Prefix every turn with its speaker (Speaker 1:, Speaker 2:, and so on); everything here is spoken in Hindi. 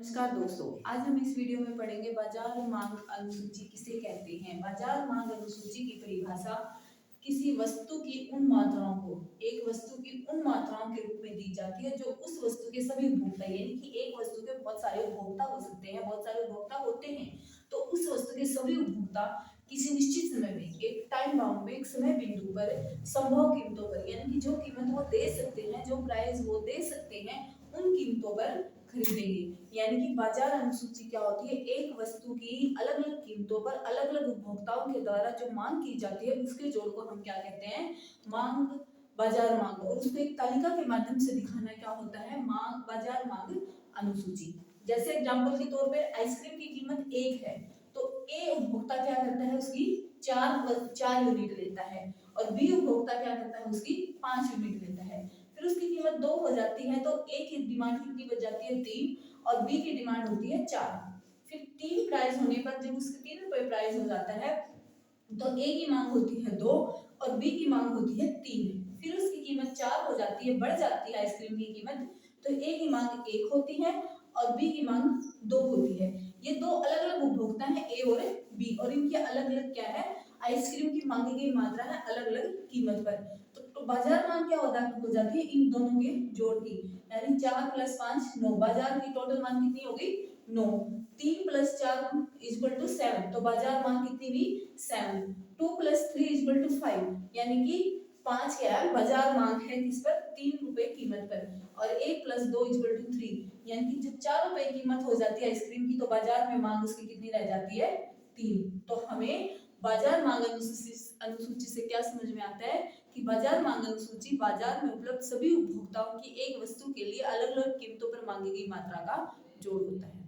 Speaker 1: नमस्कार दोस्तों, आज हम इस वीडियो में पढ़ेंगे बाजार मांग अनुसूची किसे कहते हैं। बाजार मांग अनुसूची की परिभाषा किसी वस्तु की उन मात्राओं को एक वस्तु की उन मात्राओं के रूप में दी जाती है जो उस वस्तु के सभी उपभोक्ता, यानी कि एक वस्तु के बहुत सारे उपभोक्ता हो सकते हैं, बहुत सारे उपभोक्ता होते हैं, तो उस वस्तु के सभी उपभोक्ता किसी निश्चित समय में एक टाइम बाउंड में एक समय बिंदु पर संभव कीमतों पर, यानी कि जो कीमत वो दे सकते हैं, जो प्राइस वो दे सकते हैं, उन कीमतों पर खरीदेंगे। यानी कि बाजार अनुसूची क्या होती है, एक वस्तु की अलग अलग कीमतों पर अलग अलग उपभोक्ताओं के द्वारा जो मांग की जाती है उसके जोड़ को हम क्या कहते हैं, मांग, बाजार मांग। और उसको एक तालिका के माध्यम से दिखाना क्या होता है, मांग, बाजार मांग अनुसूची। जैसे एग्जांपल के तौर पे आइसक्रीम की कीमत 1 है, तो ए उपभोक्ता क्या करता है, उसकी 4 यूनिट लेता है, और बी उपभोक्ता क्या करता है, उसकी 5 यूनिट लेता है। फिर उसकी कीमत 2 हो जाती है, तो ए की डिमांड कितनी बच जाती है, 3, और बी की डिमांड होती है 4। फिर 3 प्राइस होने पर जब उसके 3 रुपए प्राइस हो जाता है, तो ए की मांग होती है 2 और बी की मांग होती है 3। फिर उसकी कीमत 4 हो जाती है, बढ़ जाती है आइसक्रीम की कीमत, तो ए की मांग 1 होती है और बी की मांग 2 होती है। ये दो अलग अलग उपभोक्ता हैं, ए और बी, और इनकी अलग अलग क्या है, आइसक्रीम की मांगी गई मात्रा है अलग अलग कीमत पर। तो बाजार मांग क्या हो जाती है, इन दोनों के जोड़ की, यानी 4 + 5 9, बाजार की टोटल मांग कितनी हो गई, 9। 3 + 4 = 7, तो बाजार मांग कितनी हुई, 7। 2 + 3 = 5, यानी कि 5 क्या है, बाजार मांग है किस पर, 3 रुपए कीमत पर, और 1 + 2 = 3, यानी कि जब 4 रुपए कीमत हो जाती है आइसक्रीम की, तो बाजार में मांग उसकी कितनी रह जाती है, 3। तो हमें बाजार मांग अनुसूची से क्या समझ में आता है कि बाजार मांग अनुसूची बाजार में उपलब्ध सभी उपभोक्ताओं की एक वस्तु के लिए अलग अलग कीमतों पर मांगी गई मात्रा का जोड़ होता है।